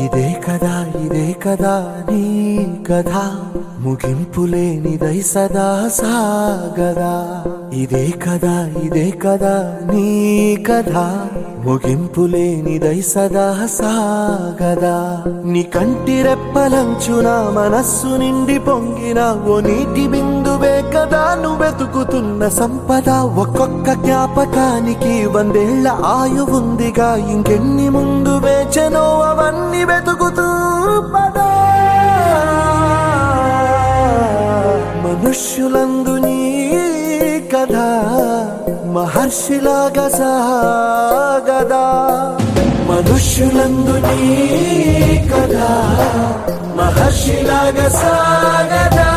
ఇదే కదా నీ కథ ముగింపులేనిదై సదా సాగదా. ఇదే కదా నీ కథ ముగింపులేనిదై సదా సాగదా. నీ కంటి రెప్పలంచున మనస్సు నిండి పొంగిన ఓ నీటి బిందువే కదా నువ్వెతుకుతున్న సంపద. ఒక్కొక్క జ్ఞాపకానికి 100 ఏళ్ల ఆయువుందిగా, ఇంకెన్ని ముందు వేచనో అవన్నీ వెతుకుతూ పదా. మనుష్యులందు నీ కథ మహర్షిలాగా సాగదా. మనుష్యులందు నీ కథ మహర్షిలాగా సాగదా.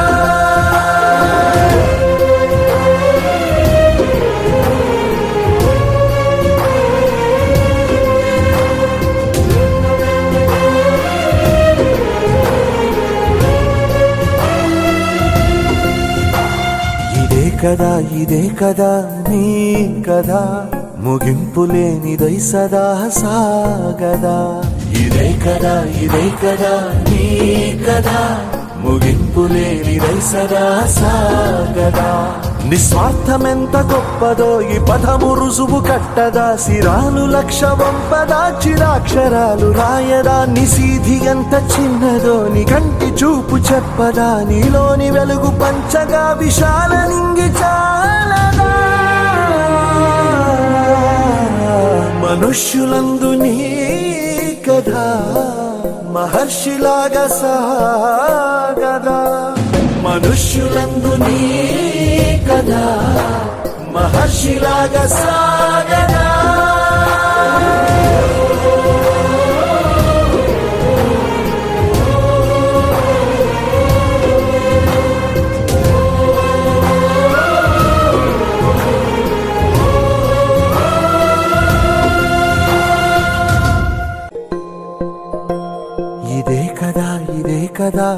ఇదే కదా నీ కథ ముగింపులేనిదై సదా సాగదా. ఇదే కదా నీ కథ ముగింపులేనిదై సదా సాగదా. నిస్వార్థమెంత గొప్పదో ఈ పదము రుజువు కట్టదా. సిరాలు లక్ష వంపదా, చిరాక్షరాలు రాయదా. నిశీధి ఎంత చిన్నదో నీ కంటి చూపు చెప్పదా. నీలోని వెలుగు పంచగా విశాల నింగి చాలదా. మనుష్యులందు నీ కథ మహర్షిలాగా సాగదా. మనుష్యులందు నీ కథ మహర్షిలాగా సాగదా. ఇదే కదా